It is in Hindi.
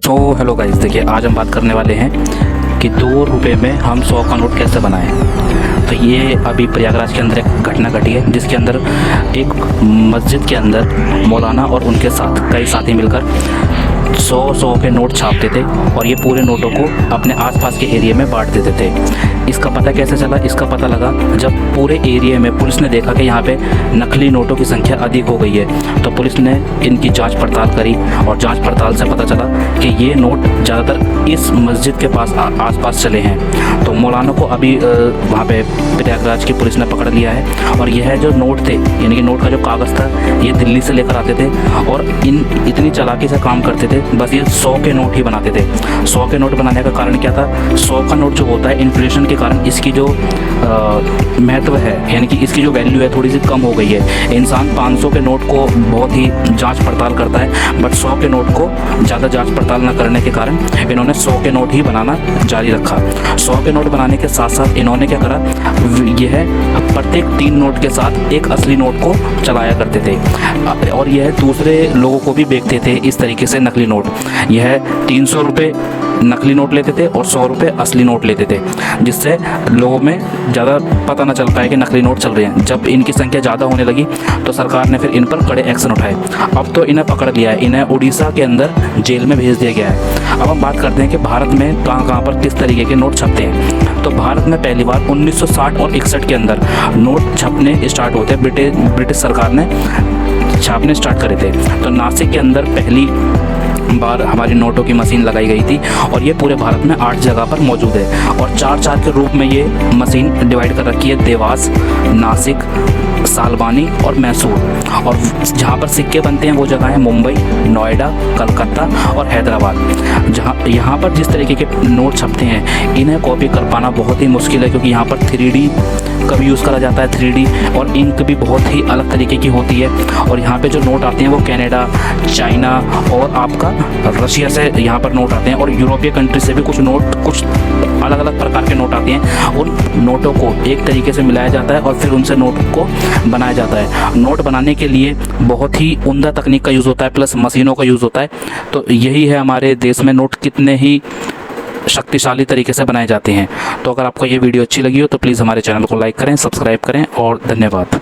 तो हेलो गाइस, देखिए आज हम बात करने वाले हैं कि 2 रुपये में हम 100 का नोट कैसे बनाएं। तो ये अभी प्रयागराज के अंदर एक घटना घटी है, जिसके अंदर एक मस्जिद के अंदर मौलाना और उनके साथ कई साथी मिलकर 100 के नोट छापते थे और ये पूरे नोटों को अपने आसपास के एरिया में बांट देते थे। इसका पता कैसे चला? इसका पता लगा जब पूरे एरिया में पुलिस ने देखा कि यहाँ पे नकली नोटों की संख्या अधिक हो गई है, तो पुलिस ने इनकी जांच पड़ताल करी और जांच पड़ताल से पता चला कि ये नोट ज़्यादातर इस मस्जिद के पास आसपास चले हैं। तो मौलाना को अभी वहाँ पे प्रयागराज की पुलिस ने पकड़ लिया है और यह जो नोट थे, यानी कि नोट का जो कागज़ था, ये दिल्ली से लेकर आते थे और इतनी चालाकी से काम करते थे, बस ये 100 के नोट ही बनाते थे। 100 के नोट बनाने का कारण क्या था? 100 का नोट जो होता है, इन्फ्लेशन के कारण इसकी जो महत्व है, यानी कि इसकी जो वैल्यू है थोड़ी सी कम हो गई है। इंसान 500 के नोट को बहुत ही जांच पड़ताल करता है, बट 100 के नोट को ज़्यादा जांच पड़ताल न करने के कारण इन्होंने 100 के नोट ही बनाना जारी रखा। 100 के नोट बनाने के साथ साथ इन्होंने क्या करा, यह प्रत्येक 3 नोट के साथ एक असली नोट को चलाया करते थे और यह दूसरे लोगों को भी बेचते थे इस तरीके से नकली नोट। यह 300 रुपये नकली नोट लेते थे और 100 रुपये असली नोट लेते थे, जिससे लोगों में ज़्यादा पता न चल पाए कि नकली नोट चल रहे हैं। जब इनकी संख्या ज़्यादा होने लगी तो सरकार ने फिर इन पर कड़े एक्शन उठाए। अब तो इन्हें पकड़ लिया है, इन्हें उड़ीसा के अंदर जेल में भेज दिया गया है। अब हम बात करते हैं कि भारत में कहाँ पर किस तरीके के नोट छपते हैं। तो भारत में पहली बार 1960 और 61 के अंदर नोट छपने स्टार्ट होते हैं। ब्रिटिश सरकार ने छापने स्टार्ट करे थे। तो नासिक के अंदर पहली बार हमारी नोटों की मशीन लगाई गई थी और ये पूरे भारत में 8 जगह पर मौजूद है और 4-4 के रूप में ये मशीन डिवाइड कर रखी है। देवास, नासिक, सालबानी और मैसूर। और जहाँ पर सिक्के बनते हैं वो जगह है मुंबई, नोएडा, कलकत्ता और हैदराबाद। यहाँ पर जिस तरीके के नोट छपते हैं, इन्हें कॉपी कर पाना बहुत ही मुश्किल है, क्योंकि यहाँ पर 3D का भी यूज़ करा जाता है। 3D और इंक भी बहुत ही अलग तरीके की होती है। और यहाँ पे जो नोट आते हैं वो कनाडा, चाइना और आपका रशिया से यहाँ पर नोट आते हैं और यूरोपीय कंट्री से भी कुछ अलग अलग प्रकार के नोट आते हैं। उन नोटों को एक तरीके से मिलाया जाता है और फिर उनसे नोट को बनाया जाता है। नोट बनाने के लिए बहुत ही उम्दा तकनीक का यूज़ होता है, प्लस मशीनों का यूज़ होता है। तो यही है हमारे देश में नोट कितने ही शक्तिशाली तरीके से बनाए जाते हैं। तो अगर आपको ये वीडियो अच्छी लगी हो तो प्लीज़ हमारे चैनल को लाइक करें, सब्सक्राइब करें और धन्यवाद।